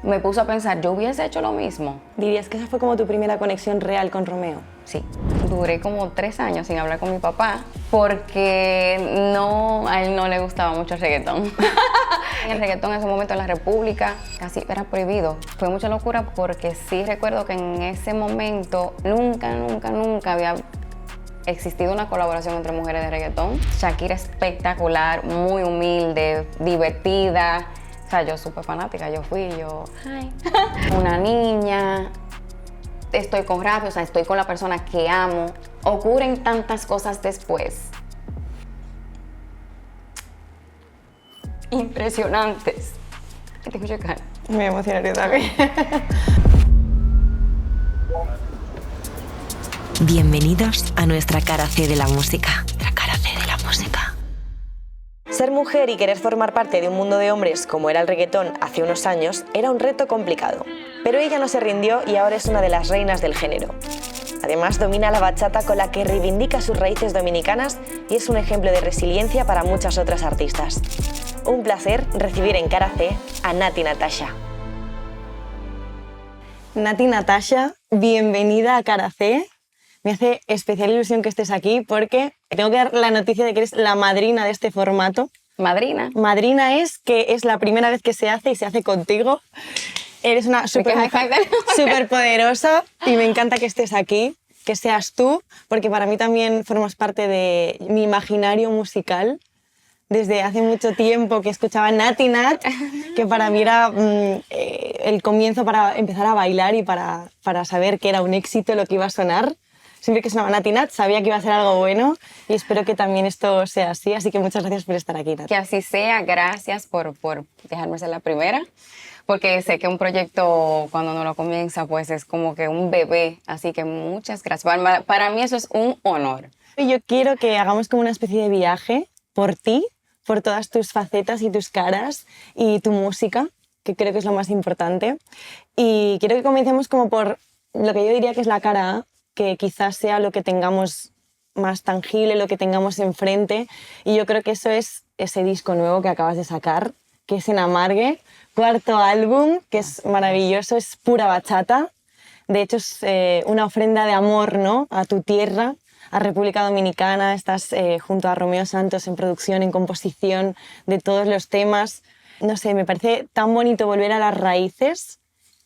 me puso a pensar, ¿yo hubiese hecho lo mismo? ¿Dirías que esa fue como tu primera conexión real con Romeo? Sí. Duré como 3 años sin hablar con mi papá porque a él no le gustaba mucho el reggaetón. El reggaetón en ese momento en la República casi era prohibido. Fue mucha locura porque sí recuerdo que en ese momento nunca había existido una colaboración entre mujeres de reggaetón. Shakira espectacular, muy humilde, divertida. O sea, yo súper fanática, hi. Una niña, estoy con Rafi, o sea, estoy con la persona que amo. Ocurren tantas cosas después. Impresionantes. ¿Qué te escucho, cara? Me emocionaría también. Bienvenidos a nuestra cara C de la música. Nuestra cara C de la música. Ser mujer y querer formar parte de un mundo de hombres como era el reggaetón hace unos años era un reto complicado. Pero ella no se rindió y ahora es una de las reinas del género. Además, domina la bachata con la que reivindica sus raíces dominicanas y es un ejemplo de resiliencia para muchas otras artistas. Un placer recibir en Cara C a Nati Natasha. Nati Natasha, bienvenida a Cara C. Me hace especial ilusión que estés aquí porque tengo que dar la noticia de que eres la madrina de este formato. Madrina. Madrina es que es la primera vez que se hace y se hace contigo. Eres una súper poderosa y me encanta que estés aquí, que seas tú, porque para mí también formas parte de mi imaginario musical. Desde hace mucho tiempo que escuchaba Nati Nat, que para mí era el comienzo para empezar a bailar y para saber que era un éxito lo que iba a sonar. Siempre que sonaba Nati Nat sabía que iba a ser algo bueno y espero que también esto sea así que muchas gracias por estar aquí, Nat. Que así sea, gracias por dejarme ser la primera, porque sé que un proyecto cuando uno lo comienza pues es como que un bebé, así que muchas gracias. Para mí eso es un honor. Yo quiero que hagamos como una especie de viaje por ti, por todas tus facetas y tus caras y tu música, que creo que es lo más importante. Y quiero que comencemos como por lo que yo diría que es la cara A, que quizás sea lo que tengamos más tangible, lo que tengamos enfrente. Y yo creo que eso es ese disco nuevo que acabas de sacar, que es En Amargue, 4º álbum, que es maravilloso, es pura bachata. De hecho, es una ofrenda de amor, ¿no?, a tu tierra, a República Dominicana. Estás junto a Romeo Santos en producción, en composición de todos los temas. No sé, me parece tan bonito volver a las raíces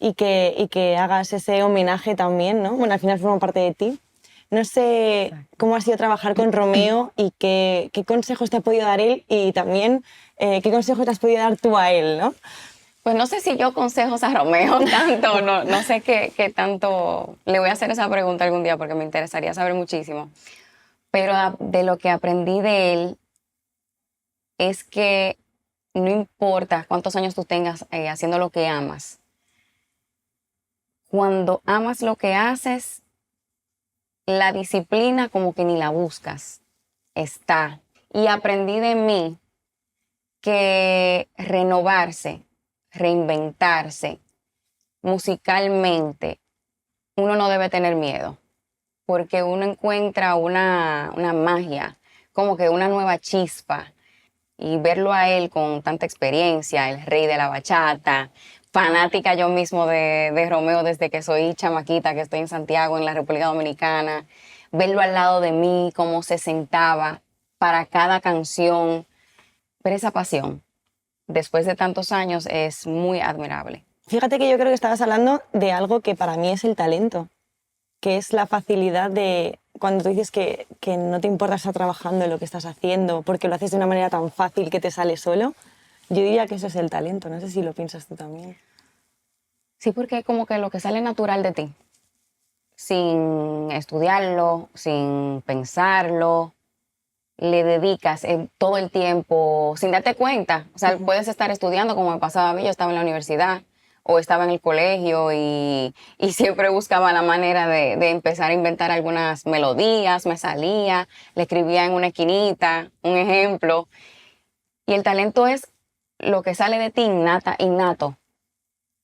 y que hagas ese homenaje también, ¿no? Bueno, al final forma parte de ti. No sé cómo ha sido trabajar con Romeo y qué consejos te ha podido dar él y también qué consejos te has podido dar tú a él, ¿no? Pues no sé si yo consejos a Romeo tanto, no sé qué tanto. Le voy a hacer esa pregunta algún día porque me interesaría saber muchísimo. Pero de lo que aprendí de él es que no importa cuántos años tú tengas haciendo lo que amas. Cuando amas lo que haces, la disciplina como que ni la buscas, está. Y aprendí de mí que renovarse, reinventarse musicalmente, uno no debe tener miedo, porque uno encuentra una magia, como que una nueva chispa, y verlo a él con tanta experiencia, el rey de la bachata, fanática yo mismo de Romeo desde que soy chamaquita, que estoy en Santiago, en la República Dominicana, verlo al lado de mí, cómo se sentaba para cada canción, ver esa pasión después de tantos años es muy admirable. Fíjate que yo creo que estabas hablando de algo que para mí es el talento, que es la facilidad de cuando tú dices que no te importa estar trabajando en lo que estás haciendo porque lo haces de una manera tan fácil que te sale solo. Yo diría que eso es el talento, no sé si lo piensas tú también. Sí, porque es como que lo que sale natural de ti, sin estudiarlo, sin pensarlo, le dedicas todo el tiempo sin darte cuenta. O sea, puedes estar estudiando como me pasaba a mí, yo estaba en la universidad o estaba en el colegio y siempre buscaba la manera de empezar a inventar algunas melodías, me salía, le escribía en una esquinita, un ejemplo. Y el talento es lo que sale de ti innato,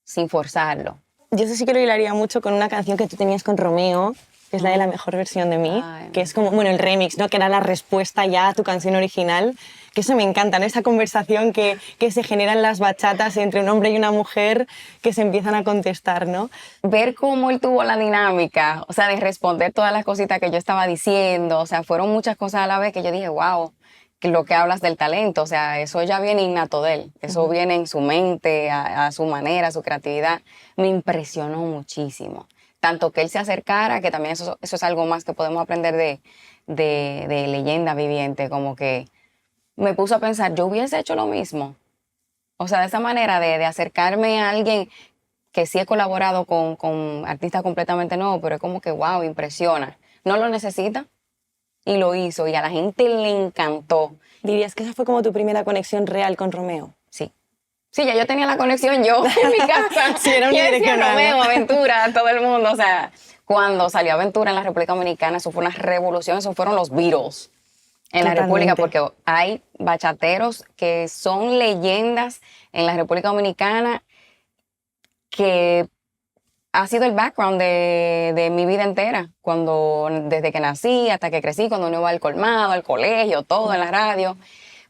sin forzarlo. Yo eso sí que lo hilaría mucho con una canción que tú tenías con Romeo, que es la de La Mejor Versión de Mí, que es como, bueno, el remix, ¿no?, que era la respuesta ya a tu canción original, que eso me encanta, ¿no? Esa conversación que se genera en las bachatas entre un hombre y una mujer que se empiezan a contestar, ¿no? Ver cómo él tuvo la dinámica, o sea, de responder todas las cositas que yo estaba diciendo, o sea, fueron muchas cosas a la vez que yo dije, wow, que lo que hablas del talento, o sea, eso ya viene innato de él, eso viene en su mente, a su manera, a su creatividad, me impresionó muchísimo. Tanto que él se acercara, que también eso es algo más que podemos aprender de leyenda viviente, como que me puso a pensar, yo hubiese hecho lo mismo. O sea, de esa manera de acercarme a alguien que sí he colaborado con artistas completamente nuevos, pero es como que, wow, impresiona. No lo necesita y lo hizo y a la gente le encantó. ¿Dirías que esa fue como tu primera conexión real con Romeo? Sí. Sí, ya yo tenía la conexión yo en mi casa. Sí, era Yo decía unidireccional, Romeo, ¿no? Aventura, todo el mundo. O sea, cuando salió Aventura en la República Dominicana, eso fue una revolución, eso fueron los Beatles en la Totalmente. República, porque hay bachateros que son leyendas en la República Dominicana que ha sido el background de mi vida entera, desde que nací hasta que crecí, cuando uno iba al colmado, al colegio, todo en la radio.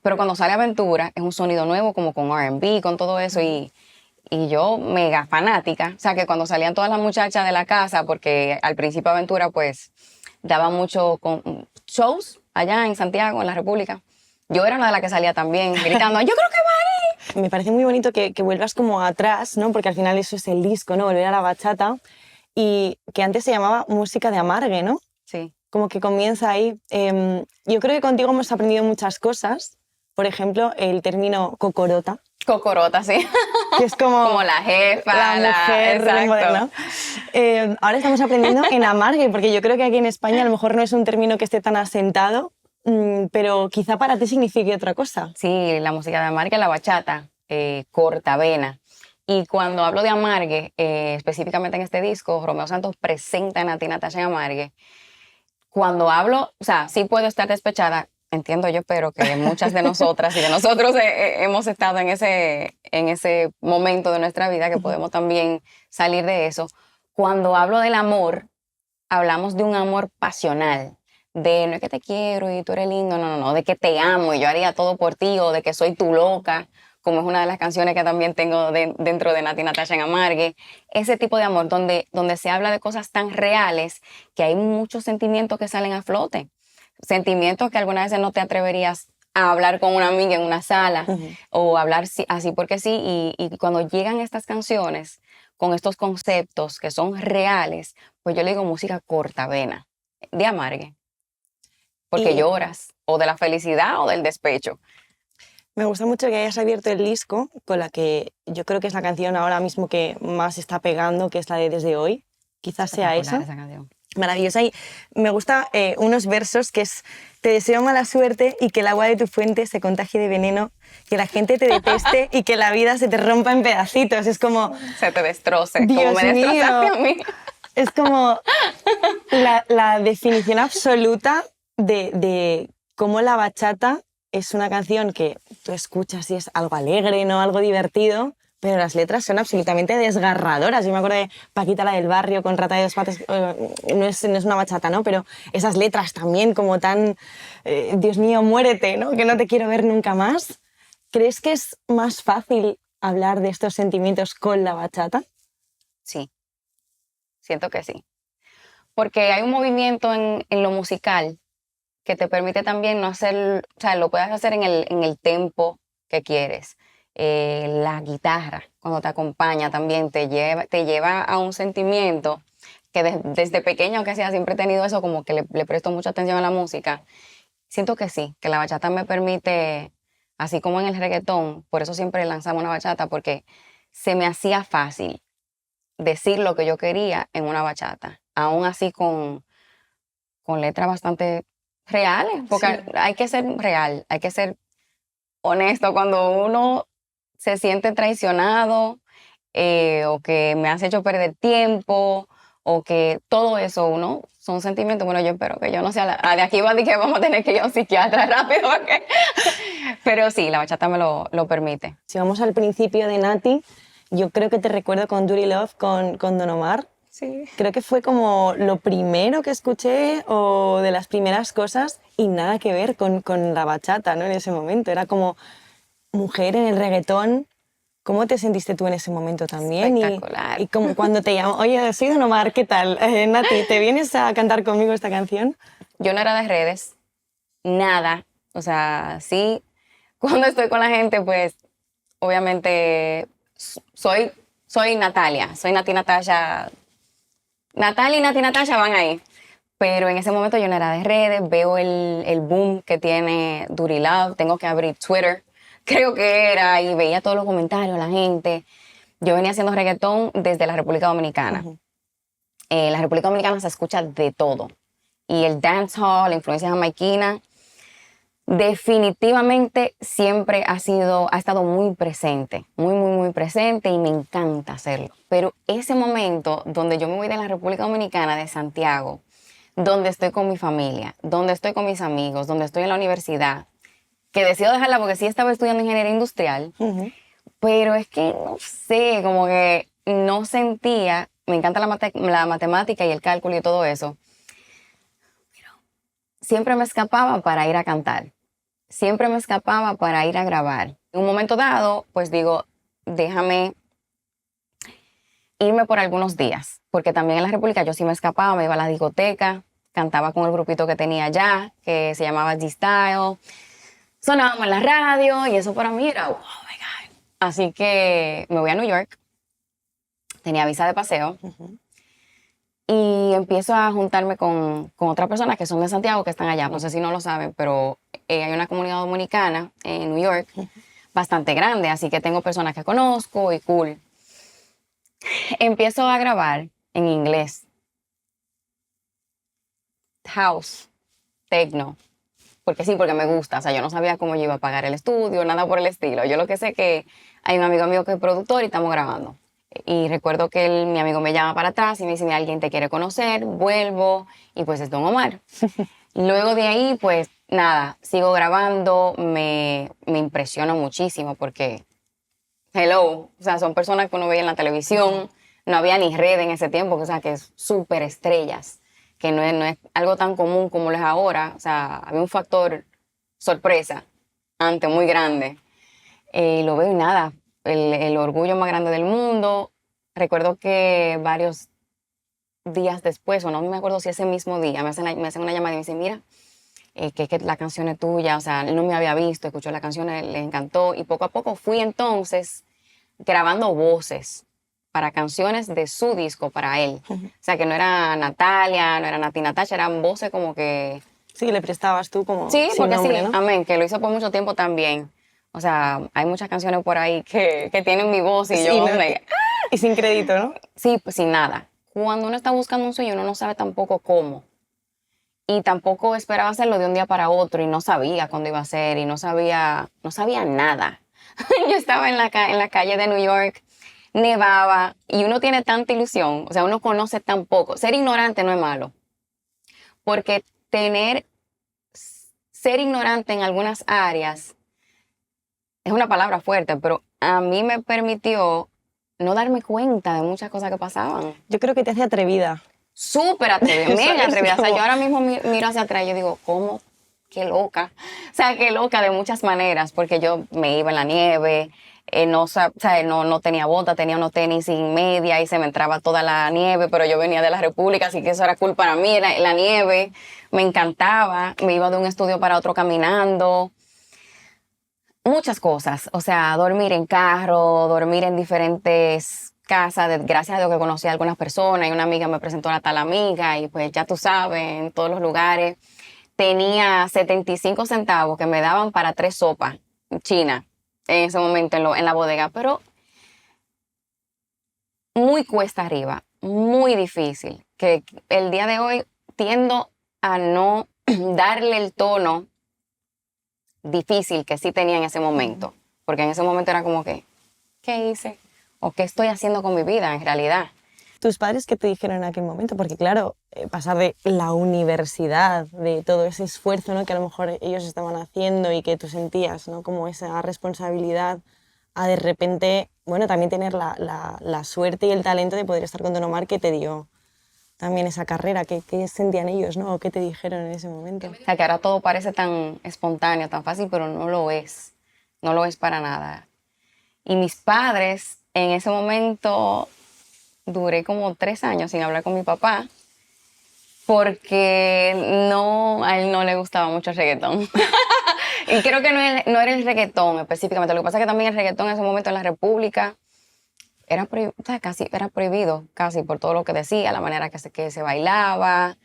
Pero cuando sale Aventura es un sonido nuevo, como con R&B, con todo eso, y yo mega fanática. O sea, que cuando salían todas las muchachas de la casa, porque al principio Aventura pues daba mucho shows allá en Santiago, en la República. Yo era una de las que salía también gritando, yo creo que va ahí. Me parece muy bonito que vuelvas como atrás, ¿no? Porque al final eso es el disco, ¿no? Volver a la bachata. Y que antes se llamaba música de amargue, ¿no? Sí. Como que comienza ahí. Yo creo que contigo hemos aprendido muchas cosas. Por ejemplo, el término cocorota. Cocorota, sí. Que es como, Como la jefa, la mujer exacto. moderna. Ahora estamos aprendiendo en amargue, porque yo creo que aquí en España a lo mejor no es un término que esté tan asentado, pero quizá para ti signifique otra cosa. Sí, la música de amargue, la bachata, cortavena. Y cuando hablo de amargue, específicamente en este disco, Romeo Santos presenta a Nati Natasha en amargue. Cuando hablo, o sea, sí puedo estar despechada, entiendo yo, pero que muchas de nosotras y de nosotros hemos estado en ese momento de nuestra vida que podemos también salir de eso. Cuando hablo del amor, hablamos de un amor pasional, de no es que te quiero y tú eres lindo, no, de que te amo y yo haría todo por ti, o de que soy tu loca, como es una de las canciones que también tengo dentro de Nati Natasha en amargue. Ese tipo de amor donde se habla de cosas tan reales que hay muchos sentimientos que salen a flote. Sentimientos que algunas veces no te atreverías a hablar con una amiga en una sala o hablar así porque sí. Y cuando llegan estas canciones con estos conceptos que son reales, pues yo le digo música cortavena, de amargue. Porque lloras, o de la felicidad o del despecho. Me gusta mucho que hayas abierto el disco con la que yo creo que es la canción ahora mismo que más está pegando, que es la de Desde Hoy. Quizás sea esa. Canción. Maravillosa. Y me gusta unos versos que es: te deseo mala suerte y que el agua de tu fuente se contagie de veneno, que la gente te deteste y que la vida se te rompa en pedacitos. Es como... Se te destroce, Dios como me mío. destrozaste a mí. Es como la definición absoluta de cómo la bachata es una canción que tú escuchas y es algo alegre, ¿no? Algo divertido, pero las letras son absolutamente desgarradoras. Yo me acuerdo de Paquita, la del barrio, con Rata de dos patas. No es una bachata, ¿no? Pero esas letras también como tan... Dios mío, muérete, ¿no? Que no te quiero ver nunca más. ¿Crees que es más fácil hablar de estos sentimientos con la bachata? Sí, siento que sí. Porque hay un movimiento en lo musical que te permite también no hacer, o sea, lo puedes hacer en el tempo que quieres. La guitarra, cuando te acompaña también, te lleva a un sentimiento que desde pequeña, aunque sea, siempre he tenido eso, como que le presto mucha atención a la música. Siento que sí, que la bachata me permite, así como en el reggaetón, por eso siempre lanzamos una bachata, porque se me hacía fácil decir lo que yo quería en una bachata, aún así con letras bastante reales, porque Sí. hay que ser real, hay que ser honesto cuando uno se siente traicionado, o que me has hecho perder tiempo, o que todo eso, son sentimientos. Bueno, yo espero que yo no sea de aquí va de que vamos a tener que ir a un psiquiatra rápido, pero sí, la bachata me lo permite. Si vamos al principio de Nati, yo creo que te recuerdo con Dirty Love, con Don Omar. Sí. Creo que fue como lo primero que escuché o de las primeras cosas y nada que ver con la bachata, ¿no? En ese momento. Era como mujer en el reggaetón. ¿Cómo te sentiste tú en ese momento también? Espectacular. Y como cuando te llamó, oye, soy Don Omar, ¿qué tal? Nati, ¿te vienes a cantar conmigo esta canción? Yo no era de redes, nada. O sea, sí, cuando estoy con la gente, pues, obviamente, soy Natalia. Soy Nati Natasha. Natalia y Nati Natasha van ahí. Pero en ese momento yo no era de redes, veo el boom que tiene Duty Love, tengo que abrir Twitter, creo que era, y veía todos los comentarios, la gente. Yo venía haciendo reggaetón desde la República Dominicana. La República Dominicana se escucha de todo. Y el dancehall, la influencia jamaiquina, definitivamente siempre ha estado muy presente, muy, muy, muy presente y me encanta hacerlo. Pero ese momento donde yo me voy de la República Dominicana, de Santiago, donde estoy con mi familia, donde estoy con mis amigos, donde estoy en la universidad, que decido dejarla porque sí estaba estudiando ingeniería industrial, pero es que no sé, como que no sentía, me encanta la matemática y el cálculo y todo eso, pero siempre me escapaba para ir a cantar, siempre me escapaba para ir a grabar. En un momento dado, pues digo, déjame irme por algunos días, porque también en la República yo sí me escapaba, me iba a la discoteca, cantaba con el grupito que tenía allá, que se llamaba G-Style, sonábamos en la radio y eso para mí era, oh my God. Así que me voy a New York, tenía visa de paseo y empiezo a juntarme con otras personas que son de Santiago, que están allá, no sé si no lo saben, pero hay una comunidad dominicana en New York bastante grande, así que tengo personas que conozco y cool. Empiezo a grabar en inglés. House, techno, porque sí, porque me gusta, o sea, yo no sabía cómo yo iba a pagar el estudio, nada por el estilo. Yo lo que sé es que hay un amigo mío que es productor y estamos grabando. Y recuerdo que mi amigo me llama para atrás y me dice, mira, alguien te quiere conocer, vuelvo, y pues es Don Omar. Luego de ahí, pues nada, sigo grabando, me impresiona muchísimo porque, hello, o sea, son personas que uno veía en la televisión, no había ni red en ese tiempo, o sea, que es súper estrellas, que no es algo tan común como lo es ahora, o sea, había un factor sorpresa antes muy grande. Lo veo y nada, el orgullo más grande del mundo. Recuerdo que varios días después, o no me acuerdo si ese mismo día, me hacen una llamada y me dicen, mira, que la canción es tuya, o sea, él no me había visto, escuchó la canción, le encantó, y poco a poco fui entonces grabando voces para canciones de su disco para él. O sea, que no era Natalia, no era Nati Natasha, eran voces como que... Sí, le prestabas tú como Sí, sin porque nombre, sí, ¿no? amén, que lo hizo por mucho tiempo también. O sea, hay muchas canciones por ahí que tienen mi voz y Sí, yo no, y sin crédito, ¿no? Sí, pues sin nada. Cuando uno está buscando un sueño, uno no sabe tampoco cómo. Y tampoco esperaba hacerlo de un día para otro y no sabía cuándo iba a ser y no sabía nada. Yo estaba en la calle de New York, nevaba y uno tiene tanta ilusión, o sea, uno conoce tan poco. Ser ignorante no es malo, porque ser ignorante en algunas áreas es una palabra fuerte, pero a mí me permitió no darme cuenta de muchas cosas que pasaban. Yo creo que te hace atrevida. Súper atrevida, mega ¿Sabes? atrevida. O sea, Como- yo ahora mismo miro hacia atrás y yo digo, ¿cómo? Qué loca. O sea, qué loca de muchas maneras, porque yo me iba en la nieve, o sea, no tenía bota, tenía unos tenis sin media y se me entraba toda la nieve, pero yo venía de la República, así que eso era cool para mí, la nieve. Me encantaba, me iba de un estudio para otro caminando. Muchas cosas, o sea, dormir en carro, dormir en diferentes casas, gracias a Dios que conocí a algunas personas y una amiga me presentó a tal amiga y pues ya tú sabes, en todos los lugares. Tenía 75 centavos que me daban para 3 sopas chinas en ese momento en la bodega, pero muy cuesta arriba, muy difícil, que el día de hoy tiendo a no darle el tono difícil que sí tenía en ese momento, porque en ese momento era como que, ¿qué hice? ¿O qué estoy haciendo con mi vida en realidad? ¿Tus padres qué te dijeron en aquel momento? Porque claro, pasar de la universidad, de todo ese esfuerzo, ¿no?, que a lo mejor ellos estaban haciendo y que tú sentías, ¿no?, como esa responsabilidad, a de repente, bueno, también tener la suerte y el talento de poder estar con Don Omar, que te dio también esa carrera? ¿Qué sentían ellos, ¿no? ¿O qué te dijeron en ese momento? O sea, que ahora todo parece tan espontáneo, tan fácil, pero no lo es. No lo es para nada. Y mis padres, en ese momento, duré como 3 años sin hablar con mi papá, porque a él no le gustaba mucho el reggaetón. Y creo que no era el reggaetón específicamente. Lo que pasa es que también el reggaetón en ese momento en la República o sea, casi era prohibido, casi por todo lo que decía, la manera que se bailaba.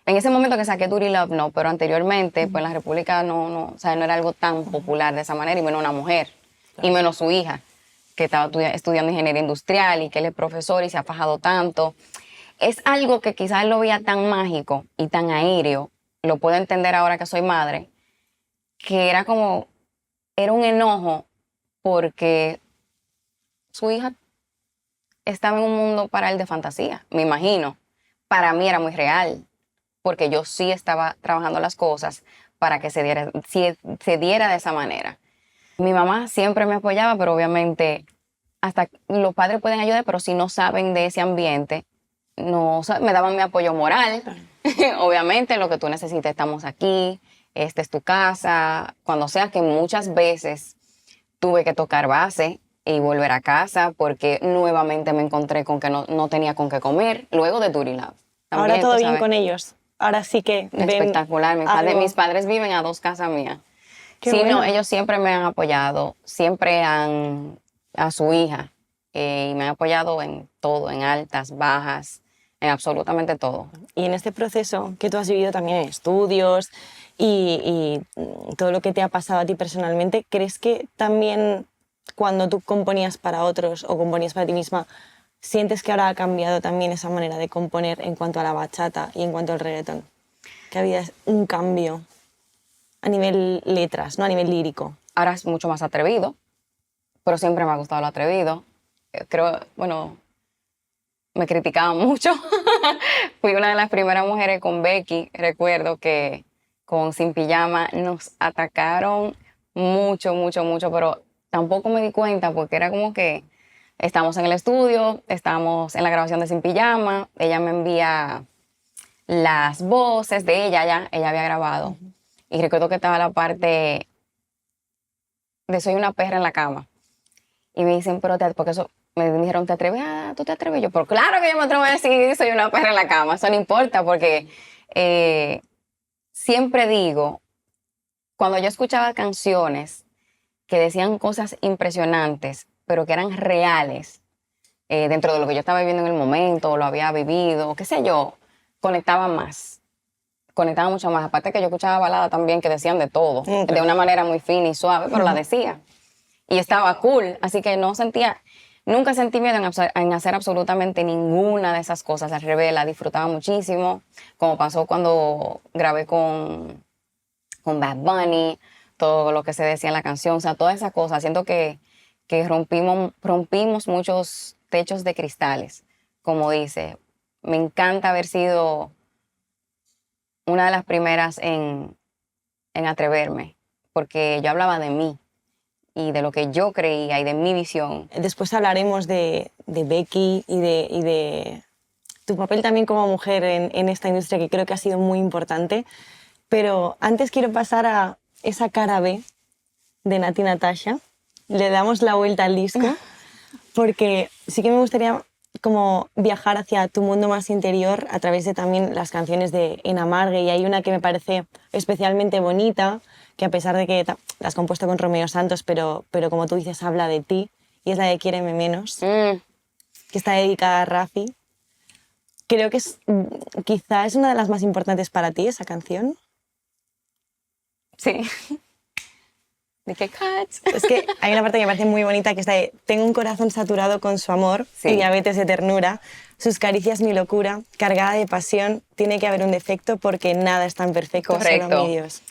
En ese momento que saqué Dirty Love, no, pero anteriormente, pues en la República o sea, no era algo tan popular de esa manera, y menos una mujer, y menos su hija, que estaba estudiando ingeniería industrial y que él es profesor y se ha fajado tanto. Es algo que quizás lo veía tan mágico y tan aéreo, lo puedo entender ahora que soy madre, que era un enojo porque su hija estaba en un mundo para él de fantasía, me imagino. Para mí era muy real, porque yo sí estaba trabajando las cosas para que se diera de esa manera. Mi mamá siempre me apoyaba, pero obviamente hasta los padres pueden ayudar, pero si no saben de ese ambiente, me daban mi apoyo moral. Obviamente, lo que tú necesites, estamos aquí, esta es tu casa, cuando sea, que muchas veces tuve que tocar base y volver a casa porque nuevamente me encontré con que no tenía con qué comer luego de Dirty Love. Ahora todo bien ¿sabes? con ellos. Ahora sí que ven Espectacular. Mis algo. padres viven a 2 casas mías. Qué Sí, bueno. no, ellos siempre me han apoyado, a su hija, y me han apoyado en todo, en altas, bajas, en absolutamente todo. Y en este proceso que tú has vivido también en estudios y todo lo que te ha pasado a ti personalmente, ¿crees que también cuando tú componías para otros o componías para ti misma, sientes que ahora ha cambiado también esa manera de componer en cuanto a la bachata y en cuanto al reggaetón? Que había un cambio a nivel letras, no a nivel lírico. Ahora es mucho más atrevido, pero siempre me ha gustado lo atrevido. Creo, bueno, me criticaban mucho. Fui una de las primeras mujeres con Becky. Recuerdo que con Sin Pijama nos atacaron mucho, mucho, mucho, pero tampoco me di cuenta porque era como que estamos en el estudio, estamos en la grabación de Sin Pijama, ella me envía las voces de ella había grabado. Y recuerdo que estaba la parte de Soy una perra en la cama. Y me dicen, porque eso, me dijeron, ¿te atreves? ¿Tú te atreves? Yo, pero claro que yo me atrevo a decir soy una perra en la cama. Eso no importa porque siempre digo, cuando yo escuchaba canciones que decían cosas impresionantes, pero que eran reales, dentro de lo que yo estaba viviendo en el momento, o lo había vivido, o qué sé yo, conectaba mucho más. Aparte que yo escuchaba baladas también que decían de todo, de una manera muy fina y suave, pero la decía. Y estaba cool, así que nunca sentí miedo en hacer absolutamente ninguna de esas cosas. Al revés, la disfrutaba muchísimo, como pasó cuando grabé con Bad Bunny, todo lo que se decía en la canción, o sea, todas esas cosas. Siento que rompimos muchos techos de cristales, como dice. Me encanta haber sido una de las primeras en atreverme, porque yo hablaba de mí y de lo que yo creía y de mi visión. Después hablaremos de Becky y de tu papel también como mujer en esta industria, que creo que ha sido muy importante. Pero antes quiero pasar a esa cara B de Nati Natasha. Le damos la vuelta al disco, porque sí que me gustaría como viajar hacia tu mundo más interior a través de también las canciones de En Amargue, y hay una que me parece especialmente bonita, que a pesar de que la has compuesto con Romeo Santos, pero como tú dices, habla de ti, y es la de Quiéreme Menos, que está dedicada a Rafi. Creo que quizá es una de las más importantes para ti, esa canción. Sí. ¿De qué cats? Es que hay una parte que me parece muy bonita, que es la de tengo un corazón saturado con su amor, Sí. y diabetes de ternura, sus caricias mi locura, cargada de pasión, tiene que haber un defecto porque nada es tan perfecto, Correcto. solo mi Dios.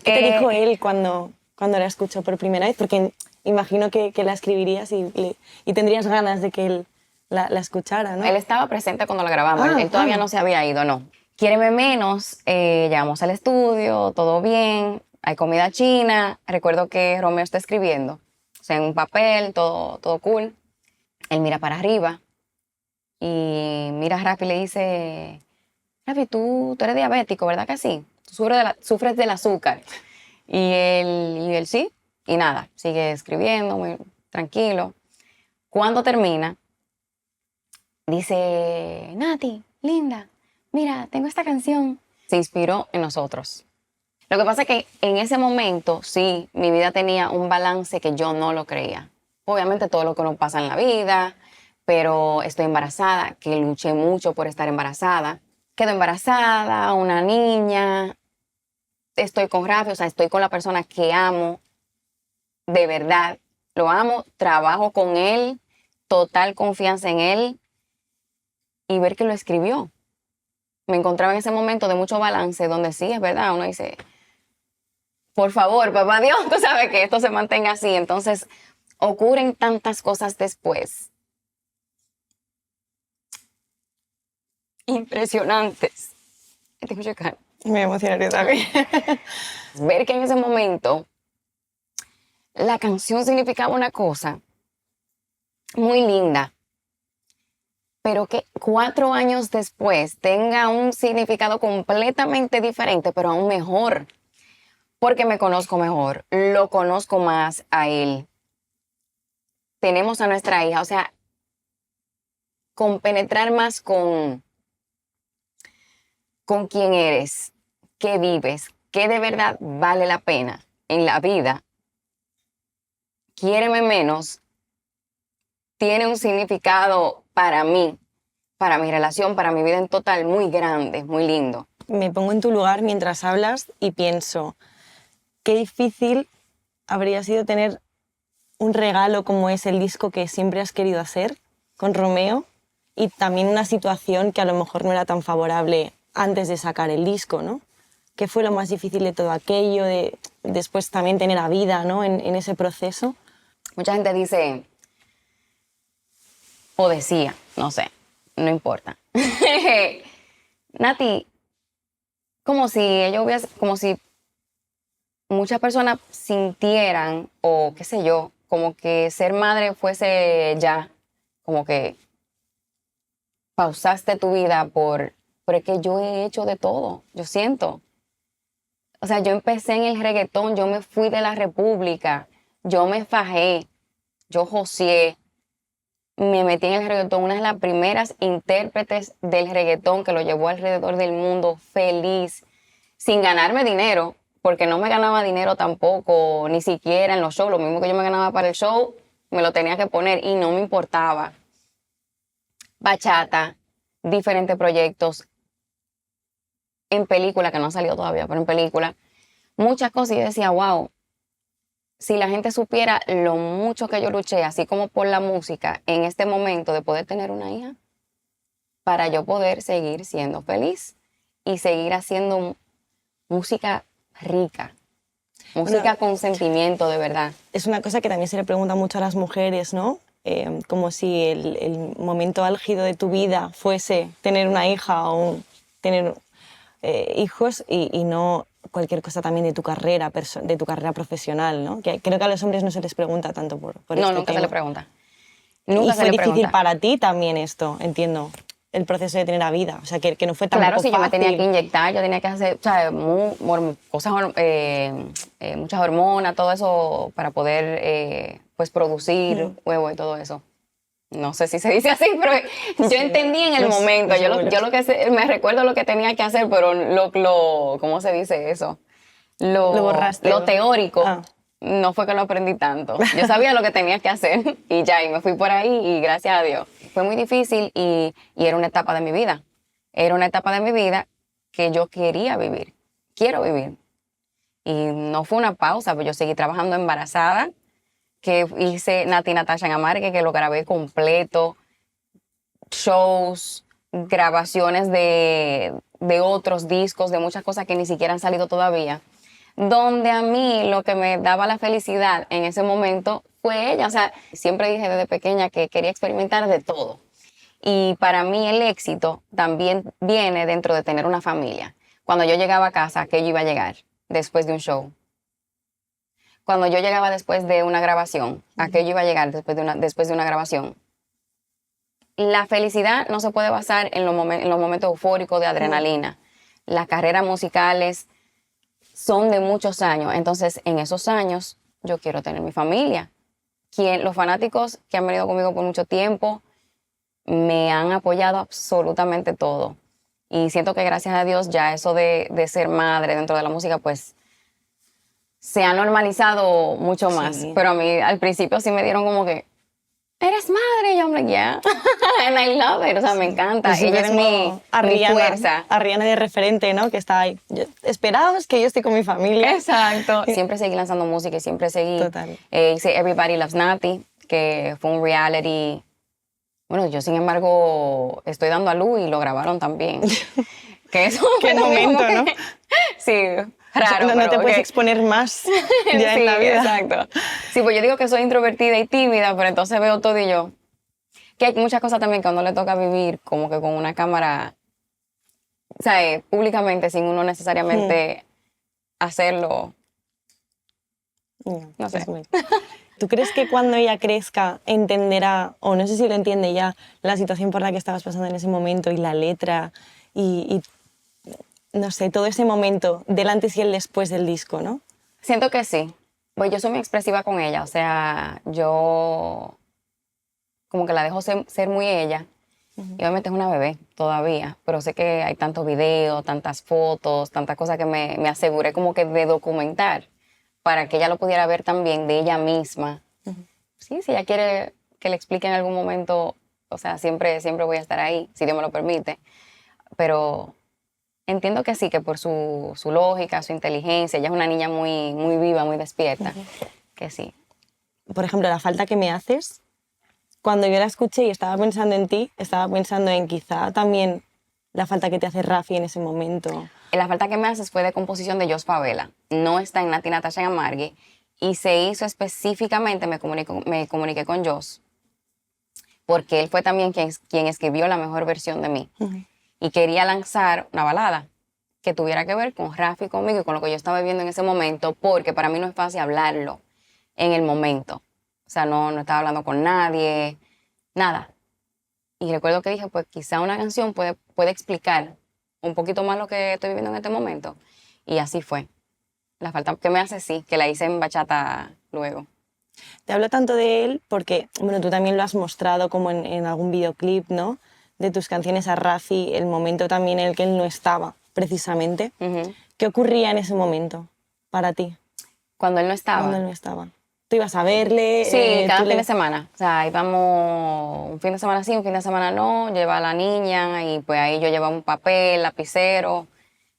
¿Qué te dijo él cuando la escuchó por primera vez? Porque imagino que la escribirías y tendrías ganas de que él la escuchara, ¿no? Él estaba presente cuando la grabamos, él todavía no se había ido, no. Quiéreme Menos, llegamos al estudio, todo bien, hay comida china. Recuerdo que Romeo está escribiendo O sea, en un papel, todo cool. Él mira para arriba y mira a Rafi y le dice, Rafi, tú eres diabético, ¿verdad que sí? Tú sufres del azúcar. Y él sí, y nada, sigue escribiendo muy tranquilo. Cuando termina, dice, Nati, linda, mira, tengo esta canción. Se inspiró en nosotros. Lo que pasa es que en ese momento, sí, mi vida tenía un balance que yo no lo creía. Obviamente todo lo que nos pasa en la vida, pero estoy embarazada, que luché mucho por estar embarazada. Quedo embarazada, una niña, estoy con Rafi, o sea, estoy con la persona que amo, de verdad, lo amo, trabajo con él, total confianza en él, y ver que lo escribió. Me encontraba en ese momento de mucho balance, donde sí, es verdad, uno dice, por favor, papá Dios, tú sabes que esto se mantenga así. Entonces, ocurren tantas cosas después. Impresionantes. Te escucho, Karen. Me emocionaría también. Ver que en ese momento la canción significaba una cosa muy linda, pero que 4 años después tenga un significado completamente diferente, pero aún mejor, porque me conozco mejor, lo conozco más a él. Tenemos a nuestra hija, o sea, compenetrar más con quién eres, qué vives, qué de verdad vale la pena en la vida. Quiéreme menos tiene un significado para mí, para mi relación, para mi vida en total, muy grande, muy lindo. Me pongo en tu lugar mientras hablas y pienso, qué difícil habría sido tener un regalo como es el disco que siempre has querido hacer con Romeo y también una situación que a lo mejor no era tan favorable antes de sacar el disco, ¿no? ¿Qué fue lo más difícil de todo aquello, de después también tener a Vida, ¿no? en ese proceso? Mucha gente dice, o decía, no sé, no importa. Nati, como si muchas personas sintieran, o qué sé yo, como que ser madre fuese ya, como que pausaste tu vida porque yo he hecho de todo, yo siento. O sea, yo empecé en el reggaetón, yo me fui de la República, yo me fajé, yo joseé, me metí en el reggaetón, una de las primeras intérpretes del reggaetón que lo llevó alrededor del mundo feliz, sin ganarme dinero, porque no me ganaba dinero tampoco, ni siquiera en los shows, lo mismo que yo me ganaba para el show, me lo tenía que poner y no me importaba. Bachata, diferentes proyectos, en película, que no ha salido todavía, pero en película, muchas cosas y yo decía, wow, si la gente supiera lo mucho que yo luché, así como por la música, en este momento de poder tener una hija, para yo poder seguir siendo feliz y seguir haciendo música rica, música con sentimiento de verdad. Es una cosa que también se le pregunta mucho a las mujeres, ¿no? Como si el momento álgido de tu vida fuese tener una hija o tener hijos y no cualquier cosa también de tu carrera profesional, ¿no? Que creo que a los hombres no se les pregunta tanto por No, este nunca tema. se le pregunta. Y fue difícil pregunta. para ti también esto, entiendo, el proceso de tener a Vida. O sea, que no fue tan Claro, fácil. sí, yo me tenía que inyectar, yo tenía que hacer, o sea, cosas, muchas hormonas, todo eso para poder, pues, producir huevo y todo eso. No sé si se dice así, pero yo entendí en el momento. Yo lo que me recuerdo lo que tenía que hacer, pero ¿cómo se dice eso? Lo borraste. Lo teórico. Ah. No fue que lo aprendí tanto. Yo sabía lo que tenía que hacer y ya, y me fui por ahí y gracias a Dios. Fue muy difícil y era una etapa de mi vida. Era una etapa de mi vida que yo quería vivir. Quiero vivir. Y no fue una pausa, pues yo seguí trabajando embarazada, que hice Nati Natasha en Amargue, que lo grabé completo, shows, grabaciones de otros discos, de muchas cosas que ni siquiera han salido todavía, donde a mí lo que me daba la felicidad en ese momento fue ella. O sea, siempre dije desde pequeña que quería experimentar de todo. Y para mí el éxito también viene dentro de tener una familia. Cuando yo llegaba a casa, que yo iba a llegar después de un show, cuando yo llegaba después de una grabación, a qué yo iba a llegar después de una grabación, la felicidad no se puede basar en los momentos eufóricos de adrenalina. Las carreras musicales son de muchos años, entonces en esos años yo quiero tener mi familia. Los fanáticos que han venido conmigo por mucho tiempo me han apoyado absolutamente todo. Y siento que gracias a Dios ya eso de ser madre dentro de la música, pues se ha normalizado mucho más. Sí. Pero a mí al principio sí me dieron como que, ¿eres madre? Y yo, I'm like, yeah. And I love it. O sea, me encanta. Yo Ella es mi fuerza. A Rihanna de referente, ¿no? Que está ahí. Esperaos que yo estoy con mi familia. Exacto. Siempre seguí lanzando música y siempre seguí. Total. Hice Everybody Loves Nati, que fue un reality. Bueno, yo sin embargo estoy dando a luz y lo grabaron también. Que eso Qué momento, ¿no? Sí, raro. No te puedes exponer más ya en la vida. Exacto. Sí, pues yo digo que soy introvertida y tímida, pero entonces veo todo y yo. Que hay muchas cosas también que a uno le toca vivir como que con una cámara, o sea, públicamente, sin uno necesariamente hacerlo. No sé. Es muy... ¿Tú crees que cuando ella crezca entenderá, o no sé si lo entiende ya, la situación por la que estabas pasando en ese momento y la letra y no sé, todo ese momento del antes y el después del disco, ¿no? Siento que sí. Pues yo soy muy expresiva con ella, o sea, yo como que la dejo ser muy ella. Y obviamente es una bebé todavía, pero sé que hay tantos videos, tantas fotos, tantas cosas que me aseguré como que de documentar para que ella lo pudiera ver también de ella misma. Sí, si ella quiere que le explique en algún momento, o sea, siempre voy a estar ahí, si Dios me lo permite. Pero entiendo que sí, que por su lógica, su inteligencia, ella es una niña muy, muy viva, muy despierta, que sí. Por ejemplo, la falta que me haces, cuando yo la escuché y estaba pensando en ti, estaba pensando en quizá también la falta que te hace Rafi en ese momento. La falta que me haces fue de composición de Jos Favela. No está en Nati Natasha en Amargue. Y se hizo específicamente, me comuniqué con Jos, porque él fue también quien escribió la mejor versión de mí. Y quería lanzar una balada que tuviera que ver con Rafi, conmigo y con lo que yo estaba viviendo en ese momento, porque para mí no es fácil hablarlo en el momento. O sea, no estaba hablando con nadie, nada. Y recuerdo que dije, pues quizá una canción puede explicar un poquito más lo que estoy viviendo en este momento. Y así fue. La falta que me hace, sí, que la hice en bachata luego. Te hablo tanto de él porque, bueno, tú también lo has mostrado como en algún videoclip, ¿no? De tus canciones a Rafi, el momento también en el que él no estaba, precisamente. ¿Qué ocurría en ese momento para ti? Cuando él no estaba. Cuando él no estaba. ¿Tú ibas a verle? Sí, cada fin de semana. O sea, íbamos un fin de semana sí, un fin de semana no, lleva a la niña y pues ahí yo llevaba un papel, lapicero,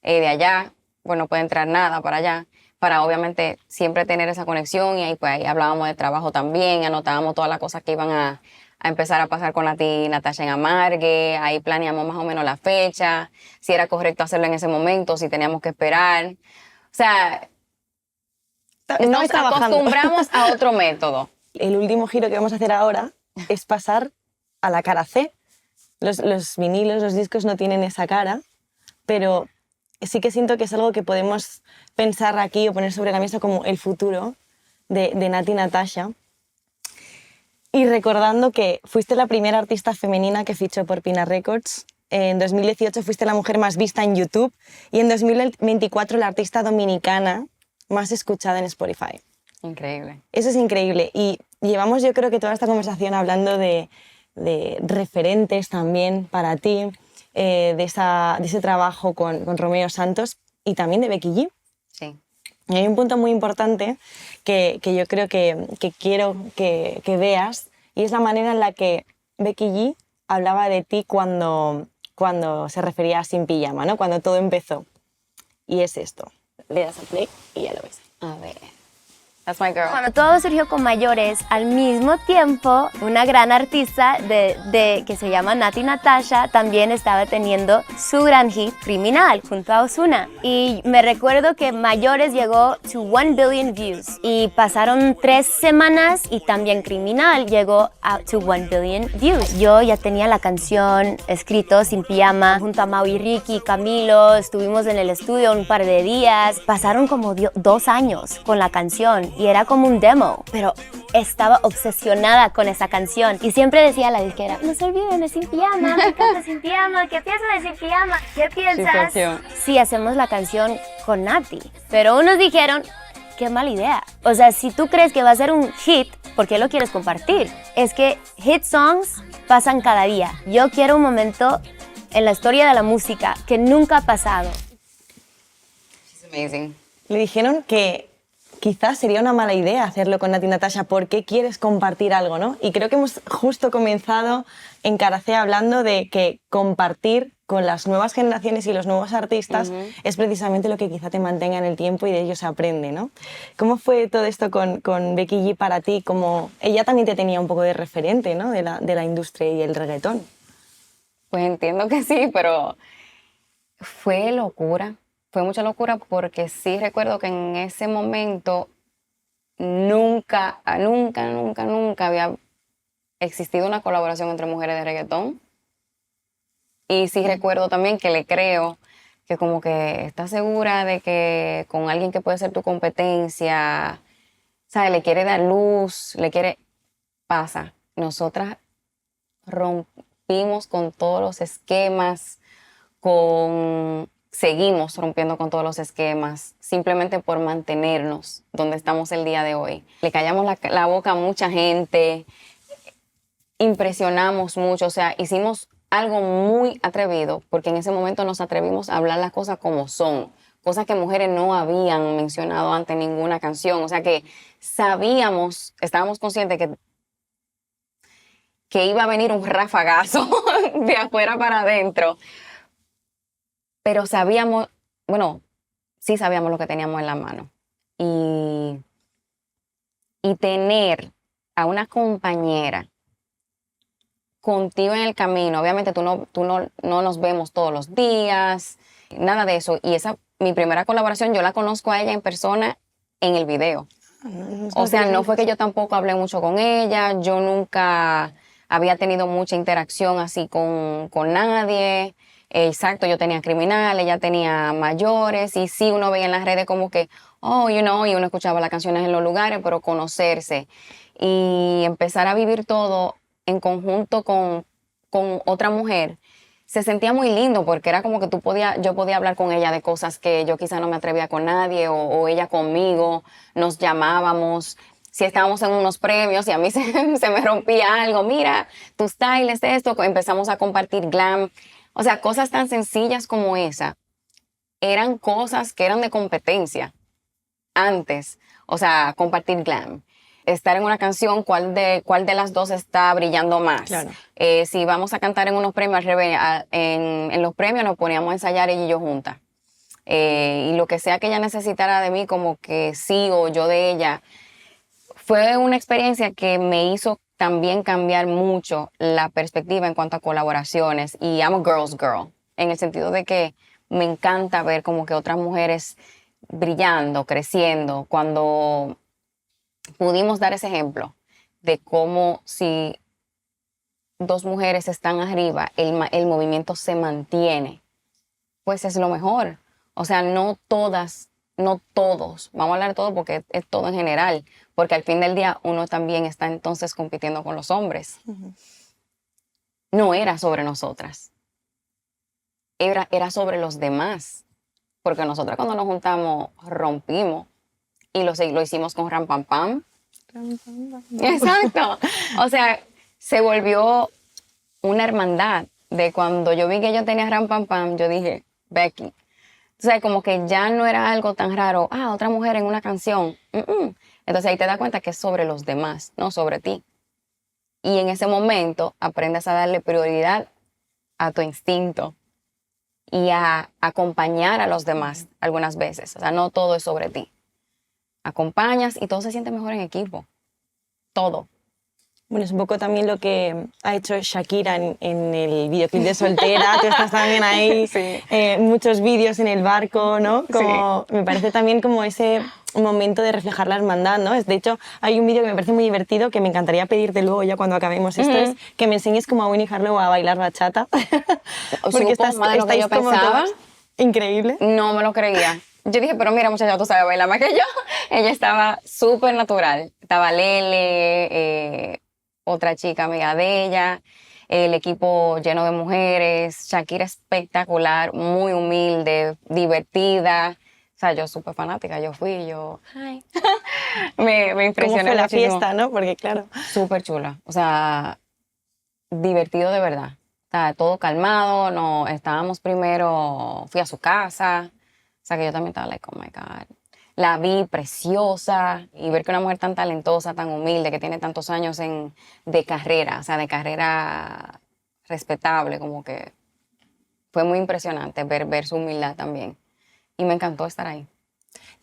de allá, pues no puede entrar nada para allá, para obviamente siempre tener esa conexión y ahí pues ahí hablábamos de trabajo también, anotábamos todas las cosas que iban a empezar a pasar con Nati Natasha en Amargue, ahí planeamos más o menos la fecha, si era correcto hacerlo en ese momento, si teníamos que esperar. O sea, nos acostumbramos a otro método. El último giro que vamos a hacer ahora es pasar a la cara C. Los vinilos, los discos no tienen esa cara, pero sí que siento que es algo que podemos pensar aquí o poner sobre la mesa como el futuro de Nati Natasha. Y recordando que fuiste la primera artista femenina que fichó por Pina Records. En 2018 fuiste la mujer más vista en YouTube y en 2024 la artista dominicana más escuchada en Spotify. Increíble. Eso es increíble. Y llevamos yo creo que toda esta conversación hablando de referentes también para ti, de ese trabajo con Romeo Santos y también de Becky G. Sí. Y hay un punto muy importante que yo creo que quiero que veas y es la manera en la que Becky G hablaba de ti cuando se refería a Sin Pijama, ¿no? Cuando todo empezó. Y es esto. Le das a play y ya lo ves. A ver. That's my girl. Cuando todo surgió con Mayores, al mismo tiempo, una gran artista que se llama Nati Natasha también estaba teniendo su gran hit Criminal junto a Ozuna. Y me recuerdo que Mayores llegó to 1 billion views y pasaron 3 semanas y también Criminal llegó to 1 billion views. Yo ya tenía la canción escrito Sin Pijama junto a Mau y Ricky, Camilo, estuvimos en el estudio un par de días. Pasaron como 2 años con la canción. y era como un demo, pero estaba obsesionada con esa canción y siempre decía a la disquera, no se olviden de Sin Pijama, me encanta Sin Pijama, ¿qué piensas de Sin Pijama? ¿Qué piensas? Si hacemos la canción con Nati, pero unos dijeron, qué mala idea. O sea, si tú crees que va a ser un hit, ¿por qué lo quieres compartir? Es que hit songs pasan cada día. Yo quiero un momento en la historia de la música que nunca ha pasado. She's amazing. Le dijeron que quizás sería una mala idea hacerlo con Nati Natasha porque quieres compartir algo, ¿no? Y creo que hemos justo comenzado en Cara C hablando de que compartir con las nuevas generaciones y los nuevos artistas es precisamente lo que quizá te mantenga en el tiempo y de ello se aprende, ¿no? ¿Cómo fue todo esto con Becky G para ti? Como ella también te tenía un poco de referente, ¿no? de la industria y el reggaetón. Pues entiendo que sí, pero fue locura. Fue mucha locura porque sí recuerdo que en ese momento nunca había existido una colaboración entre mujeres de reggaetón. Y sí recuerdo también que le creo que como que estás segura de que con alguien que puede ser tu competencia, ¿sabes? Le quiere dar luz, Pasa. Nosotras rompimos con todos los esquemas, seguimos rompiendo con todos los esquemas, simplemente por mantenernos donde estamos el día de hoy. Le callamos la boca a mucha gente, impresionamos mucho, o sea, hicimos algo muy atrevido, porque en ese momento nos atrevimos a hablar las cosas como son, cosas que mujeres no habían mencionado antes en ninguna canción, o sea que estábamos conscientes que iba a venir un rafagazo de afuera para adentro, pero sí sabíamos lo que teníamos en la mano. Y tener a una compañera contigo en el camino, obviamente tú no nos vemos todos los días, nada de eso. Y mi primera colaboración, yo la conozco a ella en persona en el video. O sea, no fue que yo tampoco hablé mucho con ella, yo nunca había tenido mucha interacción así con nadie. Exacto, yo tenía Criminal, ella tenía Mayores, y sí uno veía en las redes como que, y uno escuchaba las canciones en los lugares, pero conocerse y empezar a vivir todo en conjunto con otra mujer, se sentía muy lindo porque era como que yo podía hablar con ella de cosas que yo quizá no me atrevía con nadie o ella conmigo, nos llamábamos. Si estábamos en unos premios y a mí se me rompía algo, mira, tu style es esto, empezamos a compartir glam. O sea, cosas tan sencillas como esa eran cosas que eran de competencia antes. O sea, compartir glam. Estar en una canción, ¿cuál de las dos está brillando más? Claro. Si vamos a cantar en unos premios, al revés, en los premios nos poníamos a ensayar ella y yo juntas. Y lo que sea que ella necesitara de mí, como que sí o yo de ella, fue una experiencia que me hizo también cambiar mucho la perspectiva en cuanto a colaboraciones. Y I'm a girl's girl, en el sentido de que me encanta ver como que otras mujeres brillando, creciendo, cuando pudimos dar ese ejemplo de cómo si dos mujeres están arriba, el movimiento se mantiene, pues es lo mejor. O sea, no todos, vamos a hablar de todo porque es todo en general, porque al fin del día uno también está entonces compitiendo con los hombres. No era sobre nosotras, era sobre los demás, porque nosotras cuando nos juntamos rompimos y lo hicimos con Ram Pam Pam. Exacto. O sea, se volvió una hermandad. De cuando yo vi que yo tenía Ram Pam Pam, yo dije, Becky. O sea, como que ya no era algo tan raro. Otra mujer en una canción. Entonces ahí te das cuenta que es sobre los demás, no sobre ti. Y en ese momento aprendes a darle prioridad a tu instinto y a acompañar a los demás algunas veces. O sea, no todo es sobre ti. Acompañas y todo se siente mejor en equipo. Todo. Bueno, es un poco también lo que ha hecho Shakira en el videoclip de Soltera. Tú estás también ahí, sí. Muchos vídeos en el barco, ¿no? Como, sí. Me parece también como ese momento de reflejar la hermandad, ¿no? De hecho, hay un vídeo que me parece muy divertido que me encantaría pedirte luego ya cuando acabemos esto, es que me enseñes como a Winnie Harlow a bailar bachata. Porque estáis como todas. Increíble. No me lo creía. yo dije, pero mira, muchacha, tú sabes bailar más que yo. Ella estaba súper natural. Estaba Lele, otra chica amiga de ella, el equipo lleno de mujeres, Shakira espectacular, muy humilde, divertida. O sea, yo súper fanática, yo fui, hi. me ¿Cómo impresioné fue la muchísimo. fiesta, no? Porque claro, Súper chula, o sea, divertido de verdad. O sea, todo calmado, no, estábamos primero, fui a su casa, o sea que yo también estaba like, oh my God. La vi preciosa y ver que una mujer tan talentosa, tan humilde, que tiene tantos años de carrera, o sea, de carrera respetable, como que fue muy impresionante ver su humildad también. Y me encantó estar ahí.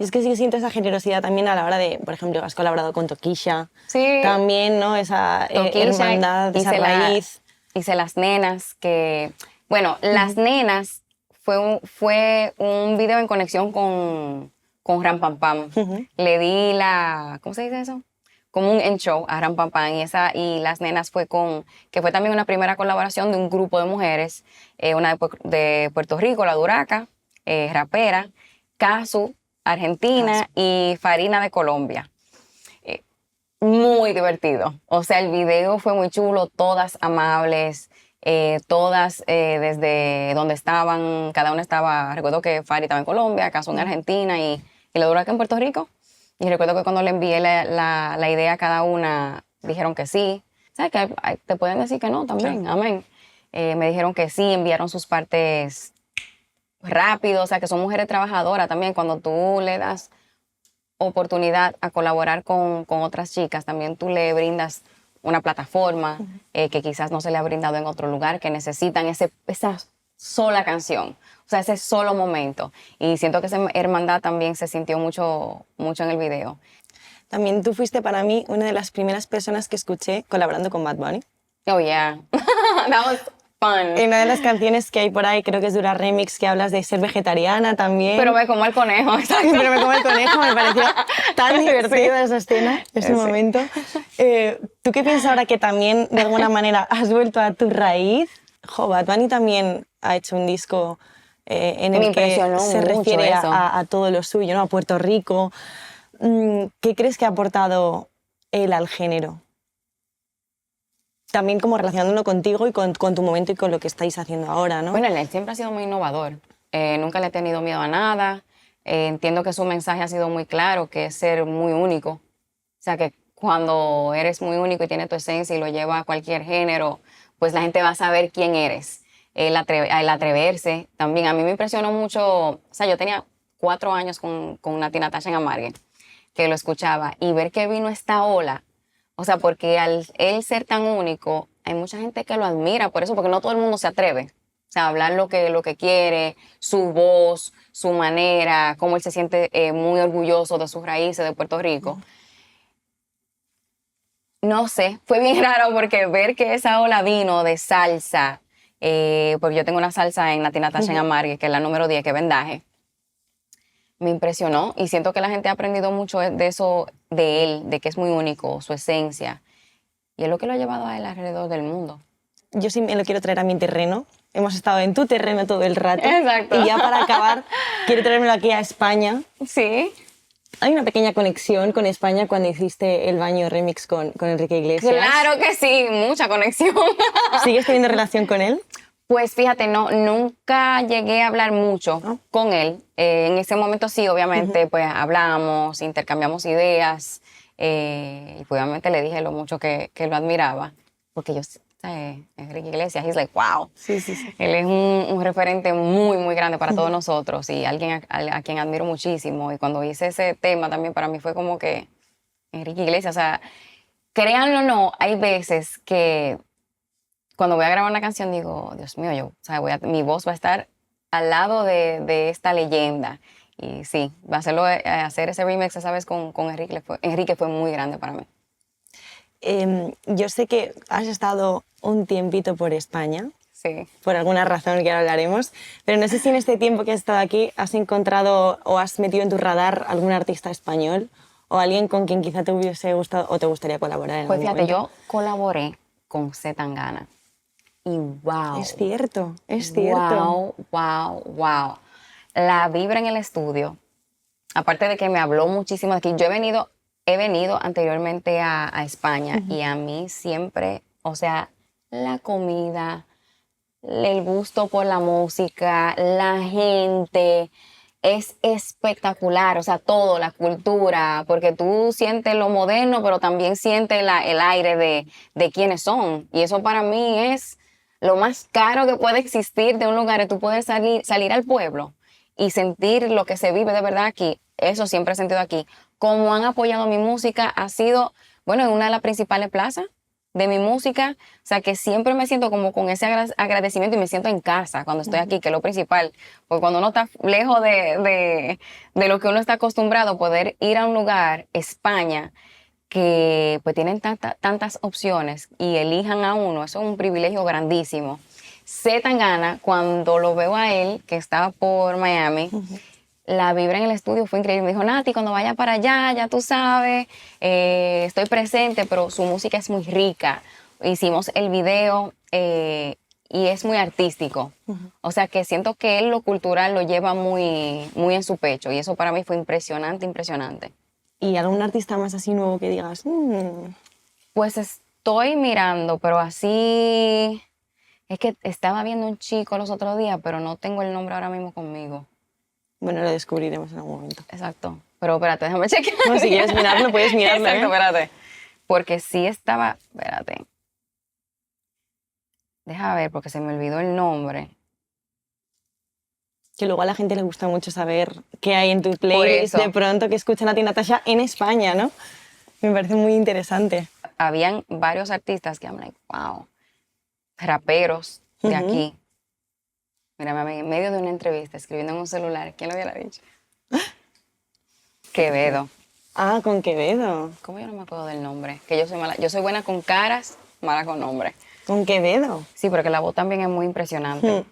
y es que sí siento esa generosidad también a la hora de, por ejemplo, has colaborado con Tokisha, Sí. también, ¿no? Esa Toquilla, hermandad, esa raíz. hice Las Nenas, que, bueno, Las Nenas fue un video en conexión con Ram Pam Pam. Le di ¿cómo se dice eso? Como un show a Ram Pam Pam y Las Nenas que fue también una primera colaboración de un grupo de mujeres, una de Puerto Rico, La Duraca, rapera, Casu, Argentina y Farina de Colombia. Muy divertido. O sea, el video fue muy chulo, todas amables, todas desde donde estaban, cada una estaba, recuerdo que Fari estaba en Colombia, Casu en Argentina y La Duraca en Puerto Rico. Y recuerdo que cuando le envié la idea a cada una, dijeron que sí. ¿Sabes que te pueden decir que no también? Amén. Me dijeron que sí, enviaron sus partes rápido, o sea, que son mujeres trabajadoras también. Cuando tú le das oportunidad a colaborar con otras chicas, también tú le brindas una plataforma que quizás no se le ha brindado en otro lugar, que necesitan esa sola canción, o sea, ese solo momento. Y siento que esa hermandad también se sintió mucho en el video. También tú fuiste para mí una de las primeras personas que escuché colaborando con Bad Bunny. Oh, yeah. That was fun. En una de las canciones que hay por ahí, creo que es Dura Remix, que hablas de ser vegetariana también. Pero me como el conejo, exacto. Pero me como el conejo, me pareció tan divertida esa escena, ese momento. ¿Tú qué piensas ahora que también, de alguna manera, has vuelto a tu raíz? Bad Bunny también ha hecho un disco en el que se refiere a todo lo suyo, ¿no? A Puerto Rico. ¿Qué crees que ha aportado él al género? También como relacionándolo contigo y con tu momento y con lo que estáis haciendo ahora, ¿no? Bueno, él siempre ha sido muy innovador. Nunca le ha tenido miedo a nada. Entiendo que su mensaje ha sido muy claro, que es ser muy único. O sea, que cuando eres muy único y tienes tu esencia y lo llevas a cualquier género, pues la gente va a saber quién eres. El atreverse también. A mí me impresionó mucho. O sea, yo tenía 4 años con Nati Natasha en Amargue, que lo escuchaba, y ver que vino esta ola. O sea, porque al él ser tan único, hay mucha gente que lo admira por eso, porque no todo el mundo se atreve. O sea, hablar lo que quiere, su voz, su manera, cómo él se siente muy orgulloso de sus raíces de Puerto Rico. No sé, fue bien raro porque ver que esa ola vino de salsa, porque yo tengo una salsa en Nati Natasha en Amargue, que es la número 10, que es Vendaje. Me impresionó y siento que la gente ha aprendido mucho de eso, de él, de que es muy único, su esencia. Y es lo que lo ha llevado a él alrededor del mundo. Yo sí me lo quiero traer a mi terreno. Hemos estado en tu terreno todo el rato. Exacto. Y ya para acabar, quiero traérmelo aquí a España. Sí. Hay una pequeña conexión con España cuando hiciste el Baño remix con Enrique Iglesias. Claro que sí, mucha conexión. ¿Sigues teniendo relación con él? Pues fíjate, nunca llegué a hablar mucho con él. En ese momento sí, obviamente, pues hablamos, intercambiamos ideas. Y pues, obviamente le dije lo mucho que lo admiraba. Porque yo, Enrique Iglesias, he's like, wow. Sí, sí, sí. Él es un referente muy, muy grande para todos nosotros y alguien a quien admiro muchísimo. Y cuando hice ese tema también para mí fue como que Enrique Iglesias, o sea, créanlo o no, hay veces que cuando voy a grabar una canción digo, Dios mío, mi voz va a estar al lado de esta leyenda. Y sí, hacer ese remix esa vez con Enrique fue muy grande para mí. Yo sé que has estado un tiempito por España. Sí. Por alguna razón que ahora hablaremos. Pero no sé si en este tiempo que has estado aquí has encontrado o has metido en tu radar algún artista español o alguien con quien quizá te hubiese gustado o te gustaría colaborar en Pues algún fíjate, momento. yo colaboré con C. Tangana. Y wow. Es cierto, es cierto. Wow. La vibra en el estudio, aparte de que me habló muchísimo de aquí, he venido anteriormente a España y a mí siempre, o sea, la comida, el gusto por la música, la gente, es espectacular, o sea, todo, la cultura, porque tú sientes lo moderno, pero también sientes el aire de quiénes son. Y eso para mí es lo más caro que puede existir de un lugar, es tú poder salir al pueblo y sentir lo que se vive de verdad aquí. Eso siempre he sentido aquí. Como han apoyado mi música, ha sido, bueno, en una de las principales plazas de mi música, o sea, que siempre me siento como con ese agradecimiento y me siento en casa cuando estoy aquí, que es lo principal, porque cuando uno está lejos de lo que uno está acostumbrado, poder ir a un lugar, España, que pues tienen tantas opciones y elijan a uno, eso es un privilegio grandísimo. Zetangana, cuando lo veo a él, que estaba por Miami, la vibra en el estudio fue increíble. Me dijo, Nati, cuando vaya para allá, ya tú sabes, estoy presente, pero su música es muy rica. Hicimos el video y es muy artístico. O sea, que siento que él lo cultural lo lleva muy, muy en su pecho. Y eso para mí fue impresionante, impresionante. ¿Y algún artista más así nuevo que digas? Pues estoy mirando, pero así... Es que estaba viendo un chico los otros días, pero no tengo el nombre ahora mismo conmigo. Bueno, lo descubriremos en algún momento. Exacto. Pero espérate, déjame chequear. No, si quieres mirarlo, puedes mirarlo. Exacto, espérate. Porque sí estaba... Espérate. Deja ver, porque se me olvidó el nombre. Que luego a la gente le gusta mucho saber qué hay en tu playlist de pronto que escuchan a Nati Natasha en España, ¿no? Me parece muy interesante. Habían varios artistas que I'm like, wow, raperos de aquí. Mira, en medio de una entrevista, escribiendo en un celular, ¿quién lo hubiera dicho? Quevedo. Ah, con Quevedo. ¿Cómo yo no me acuerdo del nombre? Que yo soy mala. Yo soy buena con caras, mala con nombres. ¿Con Quevedo? Sí, porque la voz también es muy impresionante.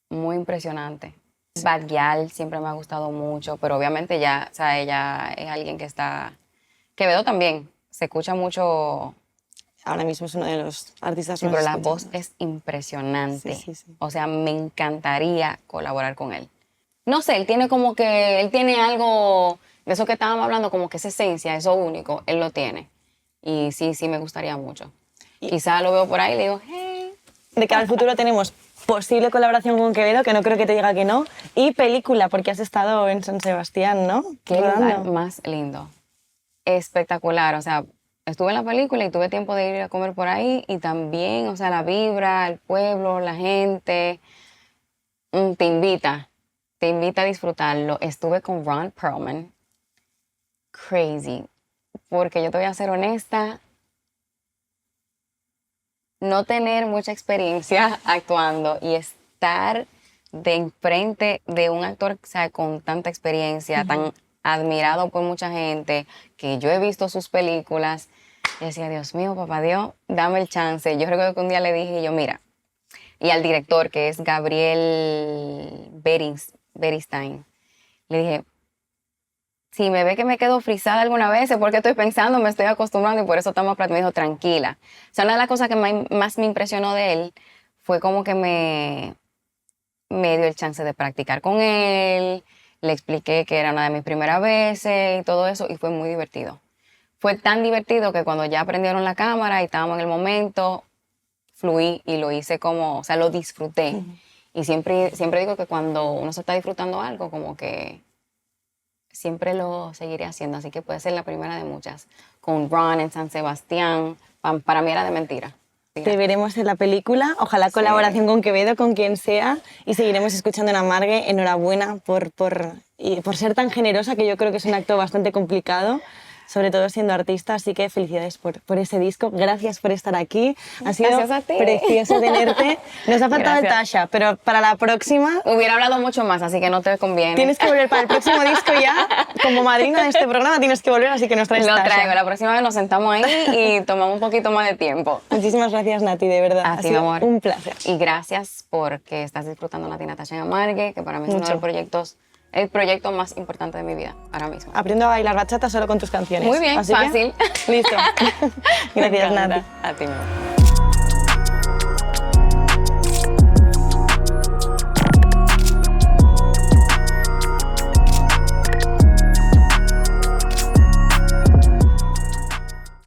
Muy impresionante. Bad Gyal siempre me ha gustado mucho, pero obviamente ya, o sea, ella es alguien que está... Quevedo también, se escucha mucho... Ahora mismo es uno de los artistas sí, más pero la escuchados. voz es impresionante. Sí, sí, sí. O sea, me encantaría colaborar con él. No sé, él tiene como que... Él tiene algo de eso que estábamos hablando, como que esa esencia, eso único, él lo tiene. Y sí, sí me gustaría mucho. Quizá lo veo por ahí y le digo, hey. De cara al futuro tenemos posible colaboración con Quevedo, que no creo que te diga que no, y película, porque has estado en San Sebastián, ¿no? Qué lugar más lindo. Espectacular, o sea, estuve en la película y tuve tiempo de ir a comer por ahí y también, o sea, la vibra, el pueblo, la gente, te invita a disfrutarlo. Estuve con Ron Perlman, crazy, porque yo te voy a ser honesta, no tener mucha experiencia actuando y estar de enfrente de un actor, o sea, con tanta experiencia, tan admirado por mucha gente, que yo he visto sus películas, y decía, Dios mío, papá Dios, dame el chance. Yo recuerdo que un día le dije, yo, mira, y al director, que es Gabriel Beristain, le dije, si me ve que me quedo frisada alguna vez es porque estoy pensando, me estoy acostumbrando y por eso estamos platicando. Me dijo, tranquila. O sea, una de las cosas que más me impresionó de él fue como que me dio el chance de practicar con él, le expliqué que era una de mis primeras veces y todo eso, y fue muy divertido. Fue tan divertido que cuando ya prendieron la cámara y estábamos en el momento, fluí y lo hice como, o sea, lo disfruté. Y siempre digo que cuando uno se está disfrutando algo, como que siempre lo seguiré haciendo, así que puede ser la primera de muchas. Con Ron en San Sebastián, para mí era de mentira. Te veremos en la película, ojalá colaboración con Quevedo, con quien sea, y seguiremos escuchando a Margue. Enhorabuena por ser tan generosa, que yo creo que es un acto bastante complicado, sobre todo siendo artista, así que felicidades por ese disco. Gracias por estar aquí. Ha sido precioso tenerte. Nos ha faltado el Tasha, pero para la próxima... Hubiera hablado mucho más, así que no te conviene. Tienes que volver para el próximo disco ya. Como madrina de este programa tienes que volver, así que nos traes Tasha. Lo traigo. La próxima vez nos sentamos ahí y tomamos un poquito más de tiempo. Muchísimas gracias, Nati, de verdad. Así, ha sido amor. Un placer. Y gracias porque estás disfrutando Nati Natasha en Amargue, que para mí es uno de los proyectos... El proyecto más importante de mi vida, ahora mismo. Aprendo a bailar bachata solo con tus canciones. Muy bien, así fácil. Listo. Gracias, Nati. A ti, mi amor.